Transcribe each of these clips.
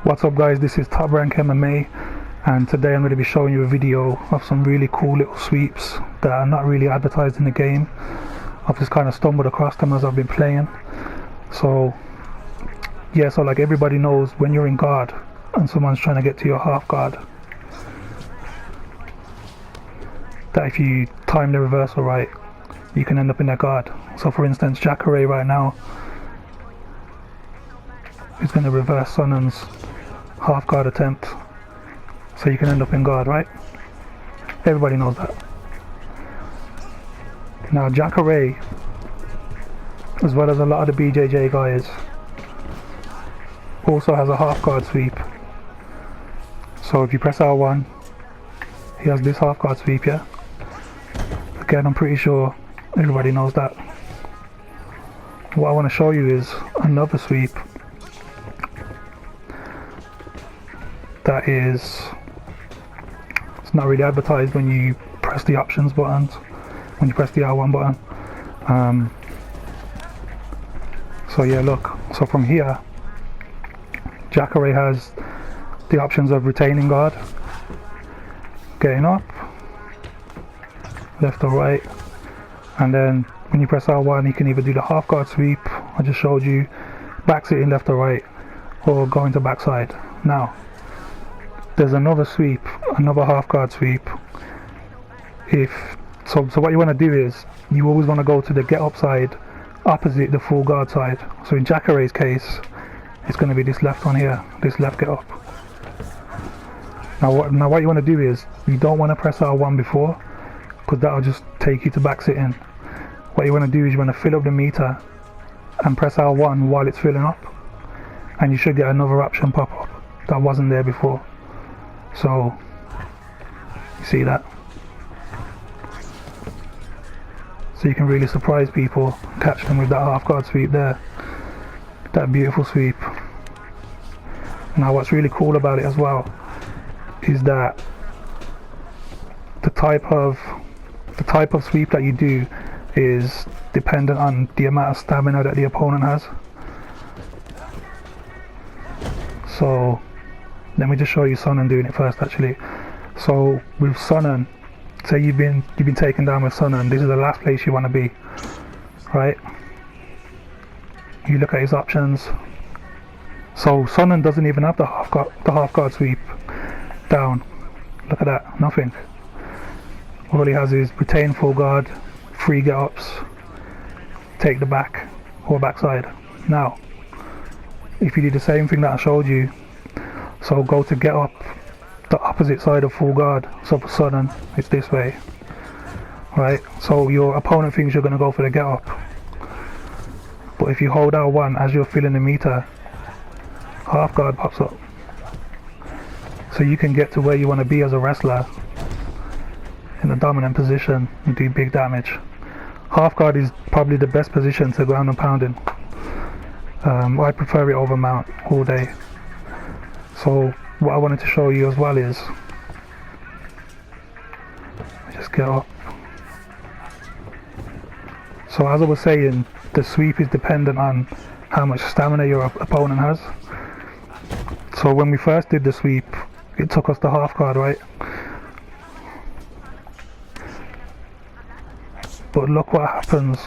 What's up guys, this is TopRank-MMA, and today I'm going to be showing you a video of some really cool little sweeps that are not really advertised in the game. I've just kind of stumbled across them as I've been playing. So yeah, so like everybody knows, when you're in guard and someone's trying to get to your half guard, that if you time the reversal right, you can end up in their guard. So for instance, Jacare right now is going to reverse Sonan's half guard attempt, so you can end up in guard, right? Everybody knows that. Now Jacare, as well as a lot of the BJJ guys, also has a half guard sweep. So if you press R1, he has this half guard sweep, yeah? Again, I'm pretty sure everybody knows that. What I want to show you is another sweep that is, it's not really advertised when you press the options buttons, when you press the R1 button. So yeah, look, so from here Jacare has the options of retaining guard, getting up, left or right, and then when you press R1 you can either do the half guard sweep I just showed you, back sitting left or right, or going to backside. Now there's another sweep, another half guard sweep. So what you want to do is, you always want to go to the get up side opposite the full guard side. So in Jacare's case, it's going to be this left one here, this left get up. Now what you want to do is, you don't want to press R1 before, because that'll just take you to back sitting. What you want to do is you want to fill up the meter and press R1 while it's filling up, and you should get another option pop up that wasn't there before. So you see that? So you can really surprise people, catch them with that half guard sweep there, that beautiful sweep. Now what's really cool about it as well is that the type of sweep that you do is dependent on the amount of stamina that the opponent has. So let me just show you Sonnen doing it first actually. So with Sonnen, say you've been taken down with Sonnen, this is the last place you want to be, right? You look at his options. So Sonnen doesn't even have the half guard sweep down. Look at that, nothing. All he has is retain full guard, free get ups, take the back or backside. Now if you do the same thing that I showed you, so go to get up the opposite side of full guard, so for Sonnen it's this way, right? So your opponent thinks you're going to go for the get up, but if you hold R1 as you're filling the meter, half guard pops up, so you can get to where you want to be as a wrestler in a dominant position and do big damage. Half guard is probably the best position to ground and pounding. I prefer it over mount all day. So what I wanted to show you as well is, just get up. So as I was saying, the sweep is dependent on how much stamina your opponent has. So when we first did the sweep, it took us the half guard, right? But look what happens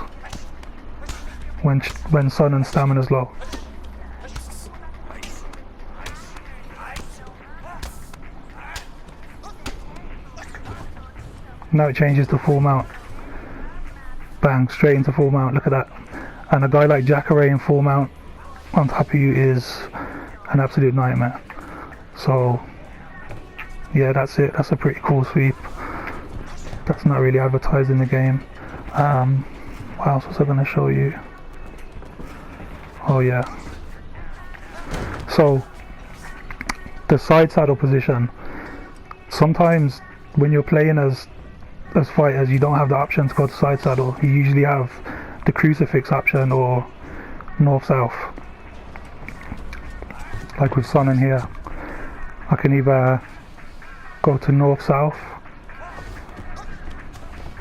when Sonnen's stamina's low. Now it changes to full mount. Bang, straight into full mount, look at that. And a guy like Jacare in full mount on top of you is an absolute nightmare. So yeah, that's it. That's a pretty cool sweep. That's not really advertised in the game. What else was I going to show you? Oh yeah. So the side saddle position. Sometimes when you're playing as fighters, you don't have the option to go to side saddle. You usually have the crucifix option or north-south. Like with Sonnen here, I can either go to north-south,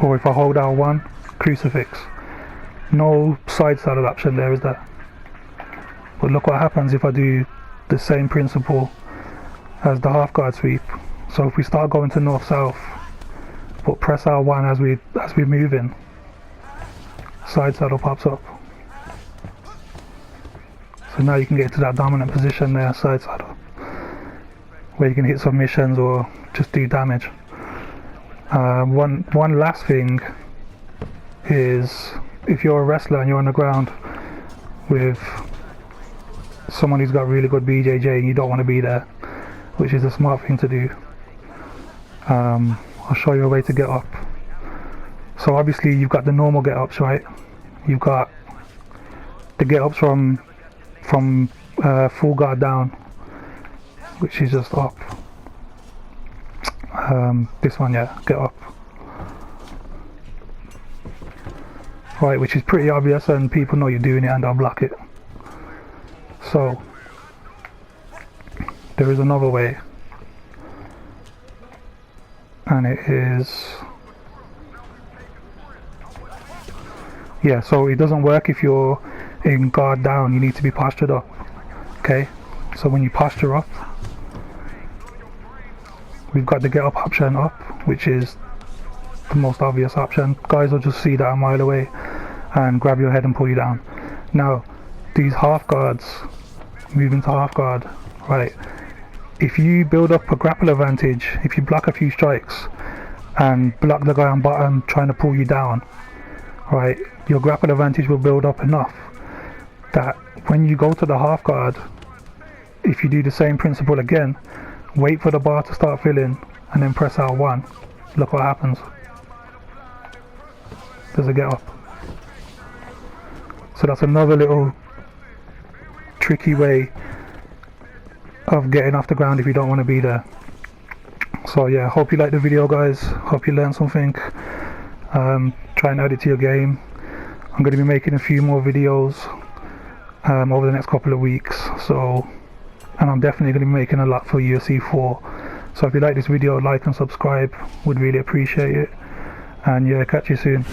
or if I hold R1, crucifix. No side saddle option there, is there? But look what happens if I do the same principle as the half guard sweep. So if we start going to north-south, but press R1 as we move in, side saddle pops up. So now you can get to that dominant position there, side saddle, where you can hit submissions or just do damage. One last thing is, if you're a wrestler and you're on the ground with someone who's got really good BJJ and you don't want to be there, which is a smart thing to do, I'll show you a way to get up. So obviously you've got the normal get ups, right? You've got the get ups from full guard down, which is just up. This one, yeah, get up. Right, which is pretty obvious and people know you're doing it and they'll block it. So there is another way, and it is, yeah, so it doesn't work if you're in guard down. You need to be postured up. Okay, so when you posture up, we've got the get up option up, which is the most obvious option. Guys will just see that a mile away and grab your head and pull you down. Now these half guards, moving to half guard, right, if you build up a grapple advantage, if you block a few strikes and block the guy on bottom trying to pull you down, right, your grapple advantage will build up enough that when you go to the half guard, if you do the same principle again, wait for the bar to start filling and then press R1, look what happens. There's a get up. So that's another little tricky way of getting off the ground if you don't want to be there. So yeah, hope you liked the video, guys. Hope you learned something. Try and add it to your game. I'm going to be making a few more videos over the next couple of weeks, so, and I'm definitely going to be making a lot for UFC 4. So if you like this video, like and subscribe, would really appreciate it. And yeah, catch you soon.